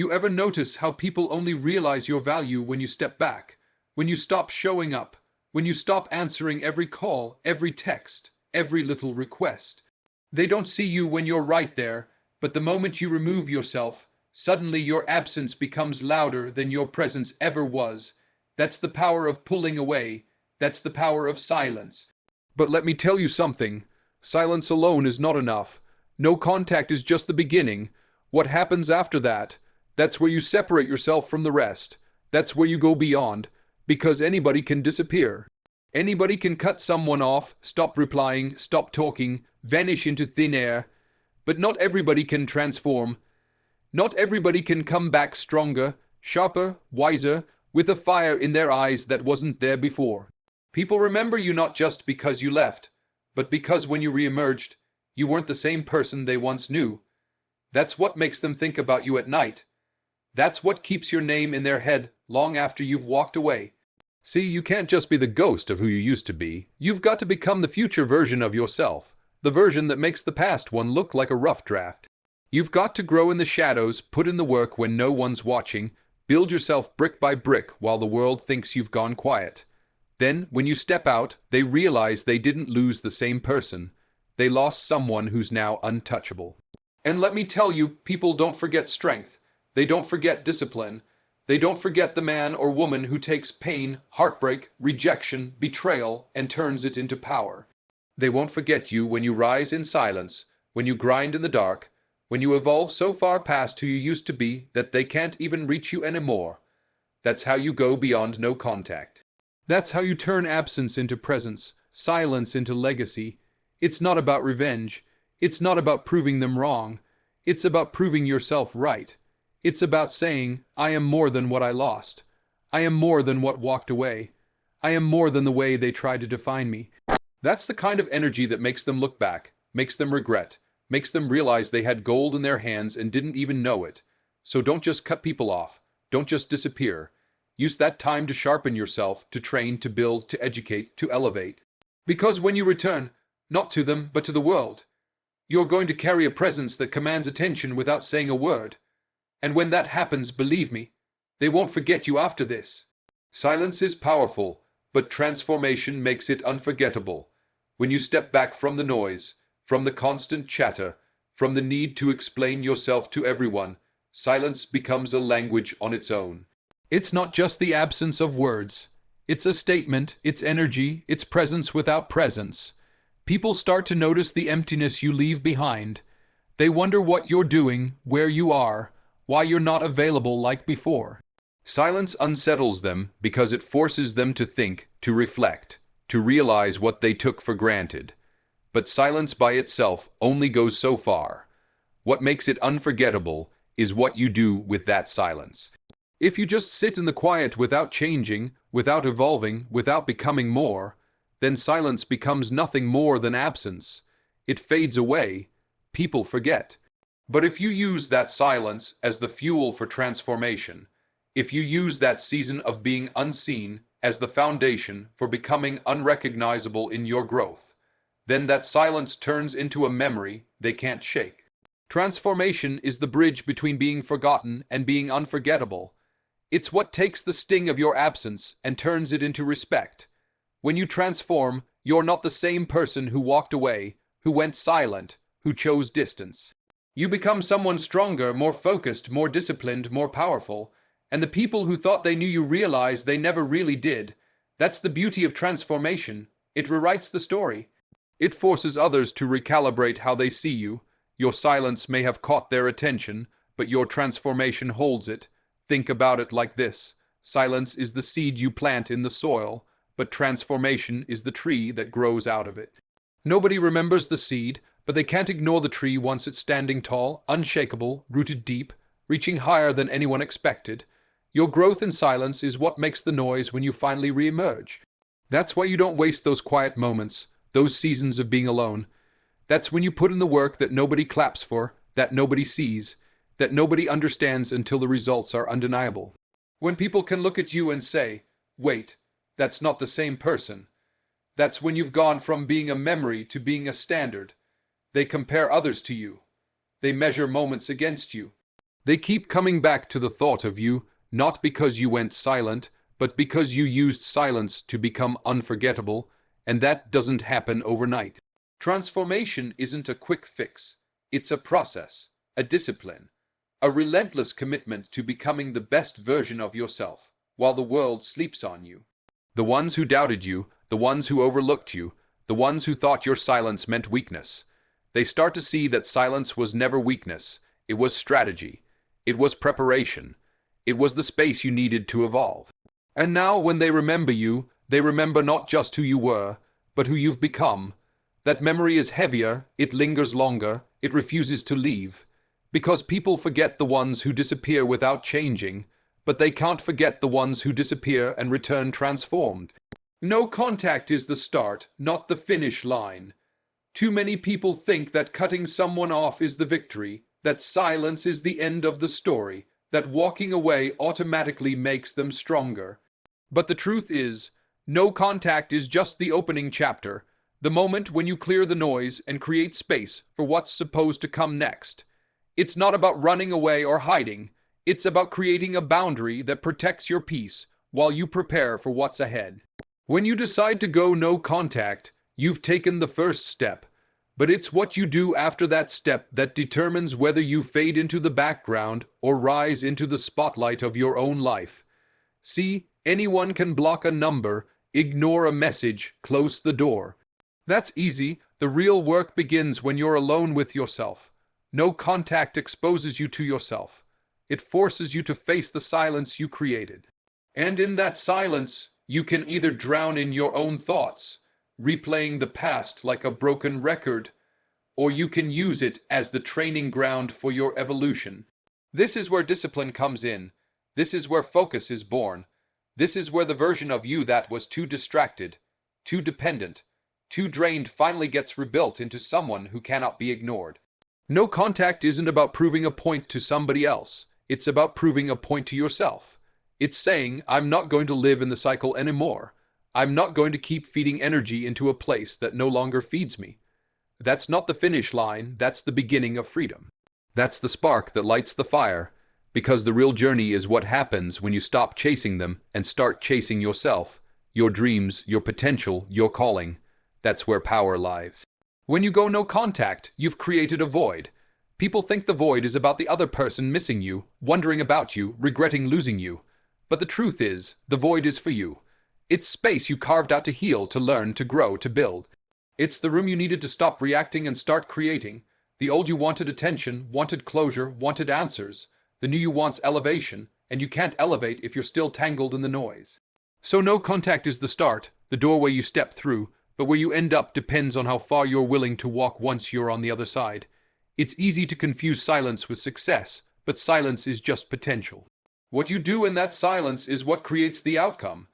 You ever notice how people only realize your value when you step back, when you stop showing up, when you stop answering every call, every text, every little request? They don't see you when you're right there, but the moment you remove yourself, suddenly your absence becomes louder than your presence ever was. That's the power of pulling away. That's the power of silence. But let me tell you something. Silence alone is not enough. No contact is just the beginning. What happens after that? That's where you separate yourself from the rest. That's where you go beyond. Because anybody can disappear. Anybody can cut someone off, stop replying, stop talking, vanish into thin air. But not everybody can transform. Not everybody can come back stronger, sharper, wiser, with a fire in their eyes that wasn't there before. People remember you not just because you left, but because when you reemerged, you weren't the same person they once knew. That's what makes them think about you at night. That's what keeps your name in their head long after you've walked away. See, you can't just be the ghost of who you used to be. You've got to become the future version of yourself, the version that makes the past one look like a rough draft. You've got to grow in the shadows, put in the work when no one's watching, build yourself brick by brick while the world thinks you've gone quiet. Then, when you step out, they realize they didn't lose the same person. They lost someone who's now untouchable. And let me tell you, people don't forget strength. They don't forget discipline. They don't forget the man or woman who takes pain, heartbreak, rejection, betrayal, and turns it into power. They won't forget you when you rise in silence, when you grind in the dark, when you evolve so far past who you used to be that they can't even reach you anymore. That's how you go beyond no contact. That's how you turn absence into presence, silence into legacy. It's not about revenge. It's not about proving them wrong. It's about proving yourself right. It's about saying, I am more than what I lost. I am more than what walked away. I am more than the way they tried to define me. That's the kind of energy that makes them look back, makes them regret, makes them realize they had gold in their hands and didn't even know it. So don't just cut people off. Don't just disappear. Use that time to sharpen yourself, to train, to build, to educate, to elevate. Because when you return, not to them, but to the world, you're going to carry a presence that commands attention without saying a word. And when that happens, believe me, they won't forget you after this. Silence is powerful, but transformation makes it unforgettable. When you step back from the noise, from the constant chatter, from the need to explain yourself to everyone, silence becomes a language on its own. It's not just the absence of words. It's a statement, it's energy, it's presence without presence. People start to notice the emptiness you leave behind. They wonder what you're doing, where you are, why you're not available like before. Silence unsettles them because it forces them to think, to reflect, to realize what they took for granted. But silence by itself only goes so far. What makes it unforgettable is what you do with that silence. If you just sit in the quiet without changing, without evolving, without becoming more, then silence becomes nothing more than absence. It fades away. People forget. But if you use that silence as the fuel for transformation, if you use that season of being unseen as the foundation for becoming unrecognizable in your growth, then that silence turns into a memory they can't shake. Transformation is the bridge between being forgotten and being unforgettable. It's what takes the sting of your absence and turns it into respect. When you transform, you're not the same person who walked away, who went silent, who chose distance. You become someone stronger, more focused, more disciplined, more powerful, and the people who thought they knew you realize they never really did. That's the beauty of transformation. It rewrites the story. It forces others to recalibrate how they see you. Your silence may have caught their attention, but your transformation holds it. Think about it like this. Silence is the seed you plant in the soil, but transformation is the tree that grows out of it. Nobody remembers the seed, but they can't ignore the tree once it's standing tall, unshakable, rooted deep, reaching higher than anyone expected. Your growth in silence is what makes the noise when you finally re-emerge. That's why you don't waste those quiet moments, those seasons of being alone. That's when you put in the work that nobody claps for, that nobody sees, that nobody understands until the results are undeniable. When people can look at you and say, wait, that's not the same person. That's when you've gone from being a memory to being a standard. They compare others to you. They measure moments against you. They keep coming back to the thought of you, not because you went silent, but because you used silence to become unforgettable, and that doesn't happen overnight. Transformation isn't a quick fix. It's a process, a discipline, a relentless commitment to becoming the best version of yourself, while the world sleeps on you. The ones who doubted you, the ones who overlooked you, the ones who thought your silence meant weakness, they start to see that silence was never weakness. It was strategy. It was preparation. It was the space you needed to evolve. And now, when they remember you, they remember not just who you were, but who you've become. That memory is heavier, it lingers longer, it refuses to leave. Because people forget the ones who disappear without changing, but they can't forget the ones who disappear and return transformed. No contact is the start, not the finish line. Too many people think that cutting someone off is the victory, that silence is the end of the story, that walking away automatically makes them stronger. But the truth is, no contact is just the opening chapter, the moment when you clear the noise and create space for what's supposed to come next. It's not about running away or hiding. It's about creating a boundary that protects your peace while you prepare for what's ahead. When you decide to go no contact, you've taken the first step. But it's what you do after that step that determines whether you fade into the background or rise into the spotlight of your own life. See, anyone can block a number, ignore a message, close the door. That's easy. The real work begins when you're alone with yourself. No contact exposes you to yourself. It forces you to face the silence you created. And in that silence, you can either drown in your own thoughts, replaying the past like a broken record, or you can use it as the training ground for your evolution. This is where discipline comes in. This is where focus is born. This is where the version of you that was too distracted, too dependent, too drained finally gets rebuilt into someone who cannot be ignored. No contact isn't about proving a point to somebody else. It's about proving a point to yourself. It's saying, I'm not going to live in the cycle anymore. I'm not going to keep feeding energy into a place that no longer feeds me. That's not the finish line, that's the beginning of freedom. That's the spark that lights the fire, because the real journey is what happens when you stop chasing them and start chasing yourself, your dreams, your potential, your calling. That's where power lies. When you go no contact, you've created a void. People think the void is about the other person missing you, wondering about you, regretting losing you. But the truth is, the void is for you. It's space you carved out to heal, to learn, to grow, to build. It's the room you needed to stop reacting and start creating. The old you wanted attention, wanted closure, wanted answers. The new you wants elevation, and you can't elevate if you're still tangled in the noise. So no contact is the start, the doorway you step through, but where you end up depends on how far you're willing to walk once you're on the other side. It's easy to confuse silence with success, but silence is just potential. What you do in that silence is what creates the outcome.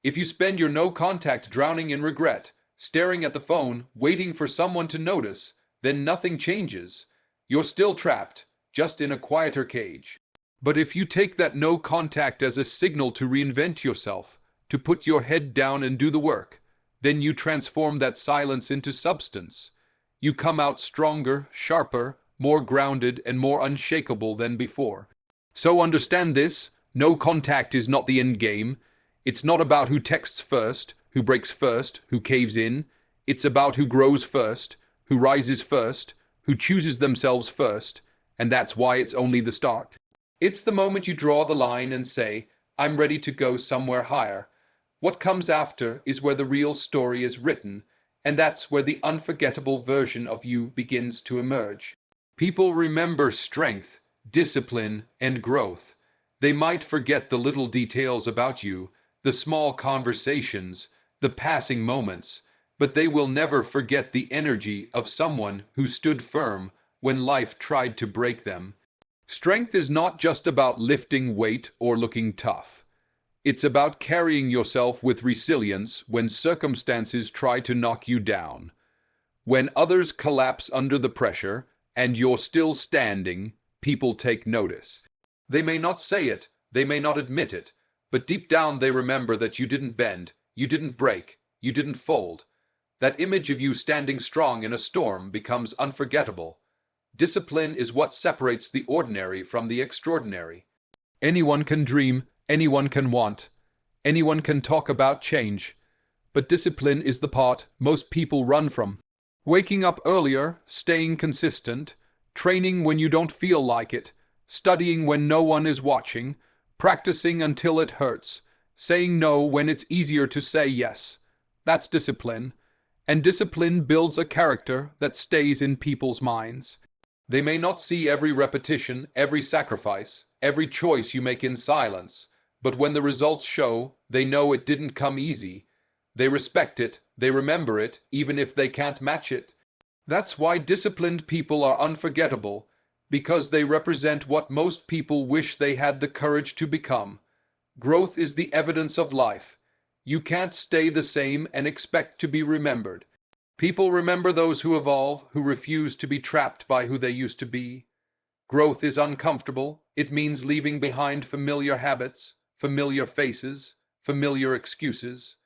If you spend your no contact drowning in regret, staring at the phone, waiting for someone to notice, then nothing changes. You're still trapped, just in a quieter cage. But if you take that no contact as a signal to reinvent yourself, to put your head down and do the work, then you transform that silence into substance. You come out stronger, sharper, more grounded, and more unshakable than before. So understand this, no contact is not the end game. It's not about who texts first, who breaks first, who caves in. It's about who grows first, who rises first, who chooses themselves first, and that's why it's only the start. It's the moment you draw the line and say, I'm ready to go somewhere higher. What comes after is where the real story is written, and that's where the unforgettable version of you begins to emerge. People remember strength, discipline, and growth. They might forget the little details about you, the small conversations, the passing moments, but they will never forget the energy of someone who stood firm when life tried to break them. Strength is not just about lifting weight or looking tough. It's about carrying yourself with resilience when circumstances try to knock you down. When others collapse under the pressure and you're still standing, people take notice. They may not say it, they may not admit it, but deep down they remember that you didn't bend, you didn't break, you didn't fold. That image of you standing strong in a storm becomes unforgettable. Discipline is what separates the ordinary from the extraordinary. Anyone can dream, anyone can want, anyone can talk about change, but discipline is the part most people run from. Waking up earlier, staying consistent, training when you don't feel like it, studying when no one is watching, practicing until it hurts, saying no when it's easier to say yes. That's discipline. And discipline builds a character that stays in people's minds. They may not see every repetition, every sacrifice, every choice you make in silence, but when the results show, they know it didn't come easy. They respect it, they remember it, even if they can't match it. That's why disciplined people are unforgettable, because they represent what most people wish they had the courage to become. Growth is the evidence of life. You can't stay the same and expect to be remembered. People remember those who evolve, who refuse to be trapped by who they used to be. Growth is uncomfortable. It means leaving behind familiar habits, familiar faces, familiar excuses.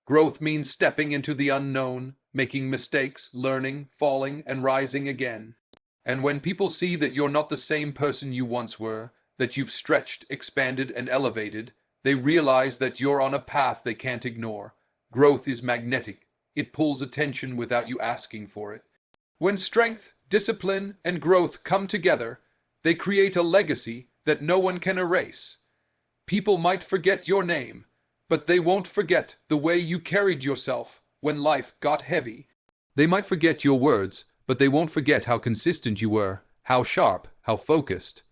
Growth means stepping into the unknown, making mistakes, learning, falling, and rising again. And when people see that you're not the same person you once were, that you've stretched, expanded, and elevated, they realize that you're on a path they can't ignore. Growth is magnetic. It pulls attention without you asking for it. When strength, discipline, and growth come together, they create a legacy that no one can erase. People might forget your name, but they won't forget the way you carried yourself when life got heavy. They might forget your words, but they won't forget how consistent you were, how sharp, how focused.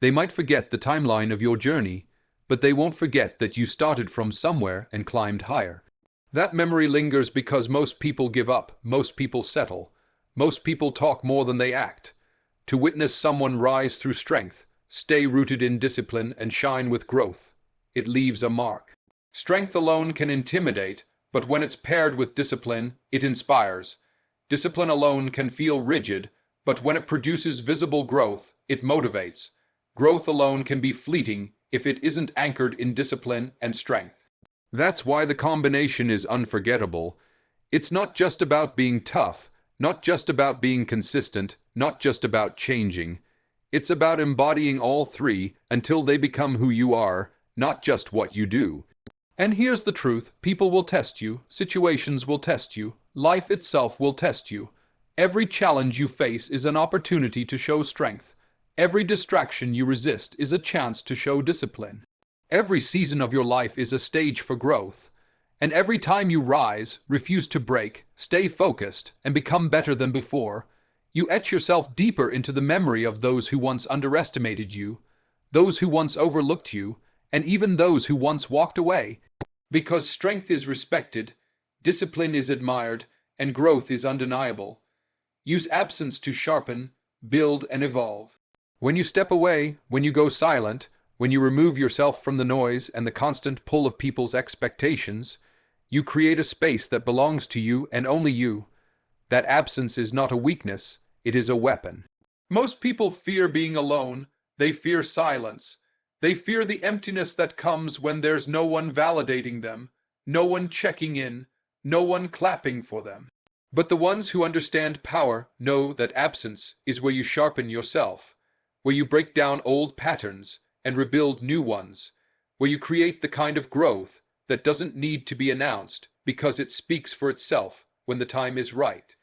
They might forget the timeline of your journey, but they won't forget that you started from somewhere and climbed higher. That memory lingers because most people give up, most people settle, most people talk more than they act. To witness someone rise through strength, stay rooted in discipline, and shine with growth, it leaves a mark. Strength alone can intimidate, but when it's paired with discipline, it inspires. Discipline alone can feel rigid, but when it produces visible growth, it motivates. Growth alone can be fleeting if it isn't anchored in discipline and strength. That's why the combination is unforgettable. It's not just about being tough, not just about being consistent, not just about changing. It's about embodying all three until they become who you are, not just what you do. And here's the truth: people will test you, situations will test you, life itself will test you. Every challenge you face is an opportunity to show strength. Every distraction you resist is a chance to show discipline. Every season of your life is a stage for growth. And every time you rise, refuse to break, stay focused, and become better than before, you etch yourself deeper into the memory of those who once underestimated you, those who once overlooked you, and even those who once walked away. Because strength is respected, discipline is admired, and growth is undeniable. Use absence to sharpen, build, and evolve. When you step away, when you go silent, when you remove yourself from the noise and the constant pull of people's expectations, you create a space that belongs to you and only you. That absence is not a weakness, it is a weapon. Most people fear being alone. They fear silence. They fear the emptiness that comes when there's no one validating them, no one checking in, no one clapping for them. But the ones who understand power know that absence is where you sharpen yourself, where you break down old patterns and rebuild new ones, where you create the kind of growth that doesn't need to be announced because it speaks for itself when the time is right.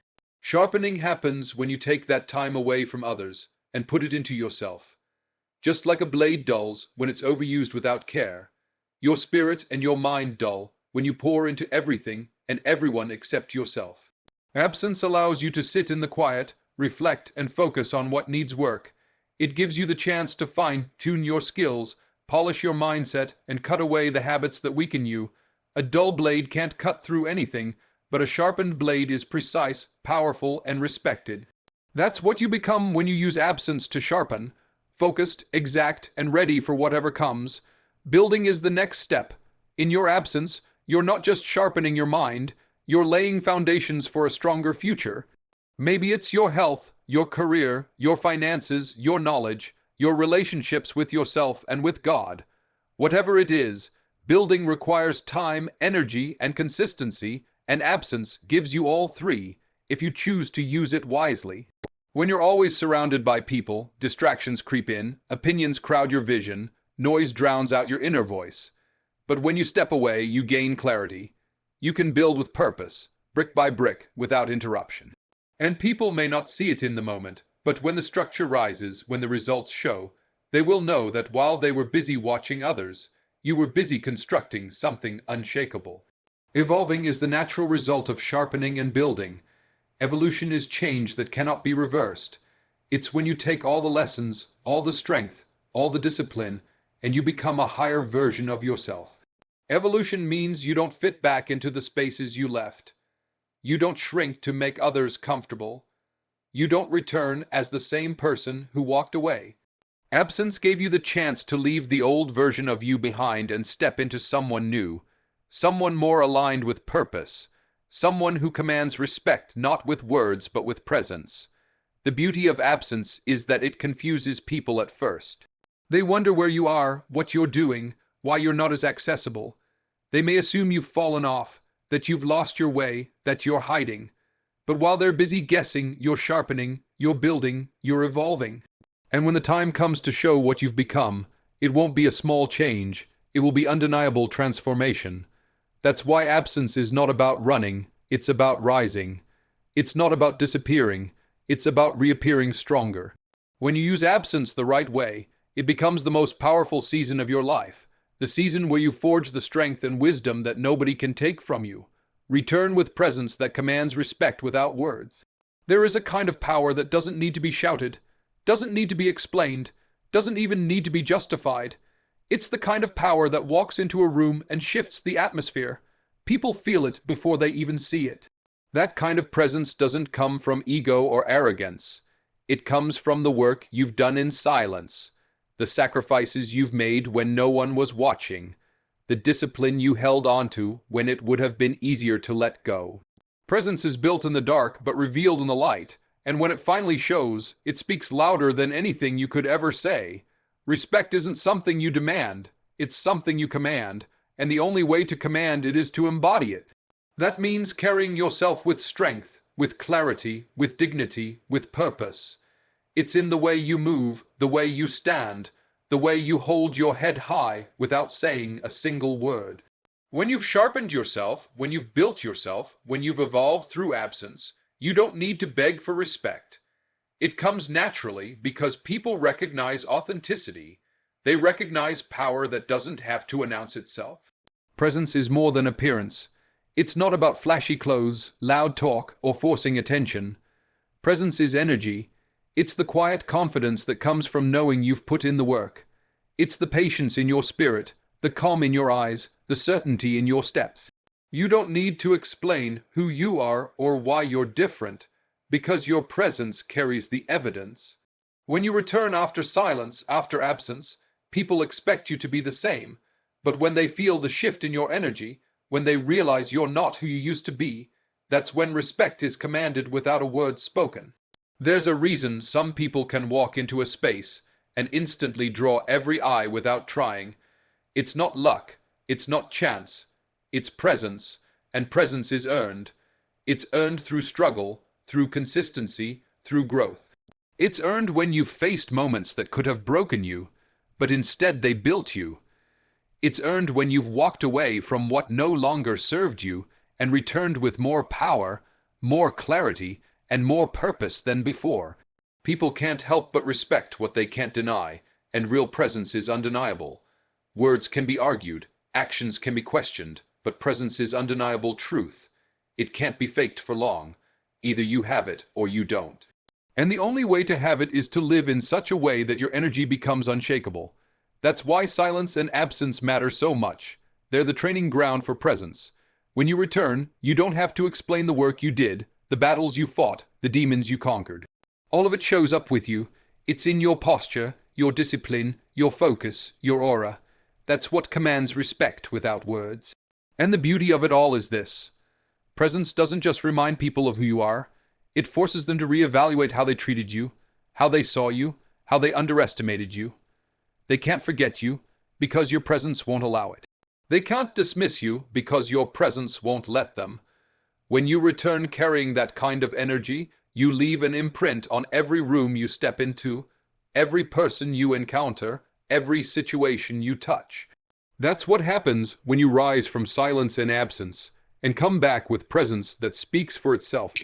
Sharpening happens when you take that time away from others and put it into yourself. Just like a blade dulls when it's overused without care, your spirit and your mind dull when you pour into everything and everyone except yourself. Absence allows you to sit in the quiet, reflect, and focus on what needs work. It gives you the chance to fine-tune your skills, polish your mindset, and cut away the habits that weaken you. A dull blade can't cut through anything, but a sharpened blade is precise, powerful, and respected. That's what you become when you use absence to sharpen. Focused, exact, and ready for whatever comes. Building is the next step. In your absence, you're not just sharpening your mind, you're laying foundations for a stronger future. Maybe it's your health, your career, your finances, your knowledge, your relationships with yourself and with God. Whatever it is, building requires time, energy, and consistency, and absence gives you all three, if you choose to use it wisely. When you're always surrounded by people, distractions creep in, opinions crowd your vision, noise drowns out your inner voice. But when you step away, you gain clarity. You can build with purpose, brick by brick, without interruption. And people may not see it in the moment, but when the structure rises, when the results show, they will know that while they were busy watching others, you were busy constructing something unshakable. Evolving is the natural result of sharpening and building. Evolution is change that cannot be reversed. It's when you take all the lessons, all the strength, all the discipline, and you become a higher version of yourself. Evolution means you don't fit back into the spaces you left. You don't shrink to make others comfortable. You don't return as the same person who walked away. Absence gave you the chance to leave the old version of you behind and step into someone new, someone more aligned with purpose, someone who commands respect not with words but with presence. The beauty of absence is that it confuses people at first. They wonder where you are, what you're doing, why you're not as accessible. They may assume you've fallen off, that you've lost your way, that you're hiding. But while they're busy guessing, you're sharpening, you're building, you're evolving. And when the time comes to show what you've become, it won't be a small change, it will be undeniable transformation. That's why absence is not about running, it's about rising. It's not about disappearing, it's about reappearing stronger. When you use absence the right way, it becomes the most powerful season of your life, the season where you forge the strength and wisdom that nobody can take from you. Return with presence that commands respect without words. There is a kind of power that doesn't need to be shouted, doesn't need to be explained, doesn't even need to be justified. It's the kind of power that walks into a room and shifts the atmosphere. People feel it before they even see it. That kind of presence doesn't come from ego or arrogance. It comes from the work you've done in silence, the sacrifices you've made when no one was watching, the discipline you held onto when it would have been easier to let go. Presence is built in the dark but revealed in the light, and when it finally shows, it speaks louder than anything you could ever say. Respect isn't something you demand, it's something you command, and the only way to command it is to embody it. That means carrying yourself with strength, with clarity, with dignity, with purpose. It's in the way you move, the way you stand, the way you hold your head high without saying a single word. When you've sharpened yourself, when you've built yourself, when you've evolved through absence, you don't need to beg for respect. It comes naturally because people recognize authenticity. They recognize power that doesn't have to announce itself. Presence is more than appearance. It's not about flashy clothes, loud talk, or forcing attention. Presence is energy. It's the quiet confidence that comes from knowing you've put in the work. It's the patience in your spirit, the calm in your eyes, the certainty in your steps. You don't need to explain who you are or why you're different, because your presence carries the evidence. When you return after silence, after absence, people expect you to be the same. But when they feel the shift in your energy, when they realize you're not who you used to be, that's when respect is commanded without a word spoken. There's a reason some people can walk into a space and instantly draw every eye without trying. It's not luck, it's not chance, it's presence, and presence is earned. It's earned through struggle, through consistency, through growth. It's earned when you've faced moments that could have broken you, but instead they built you. It's earned when you've walked away from what no longer served you and returned with more power, more clarity, and more purpose than before. People can't help but respect what they can't deny, and real presence is undeniable. Words can be argued, actions can be questioned, but presence is undeniable truth. It can't be faked for long. Either you have it or you don't. And the only way to have it is to live in such a way that your energy becomes unshakable. That's why silence and absence matter so much. They're the training ground for presence. When you return, you don't have to explain the work you did, the battles you fought, the demons you conquered. All of it shows up with you. It's in your posture, your discipline, your focus, your aura. That's what commands respect without words. And the beauty of it all is this. Presence doesn't just remind people of who you are. It forces them to reevaluate how they treated you, how they saw you, how they underestimated you. They can't forget you because your presence won't allow it. They can't dismiss you because your presence won't let them. When you return carrying that kind of energy, You leave an imprint on every room you step into, every person you encounter, every situation you touch. That's what happens when you rise from silence and absence and come back with presence that speaks for itself.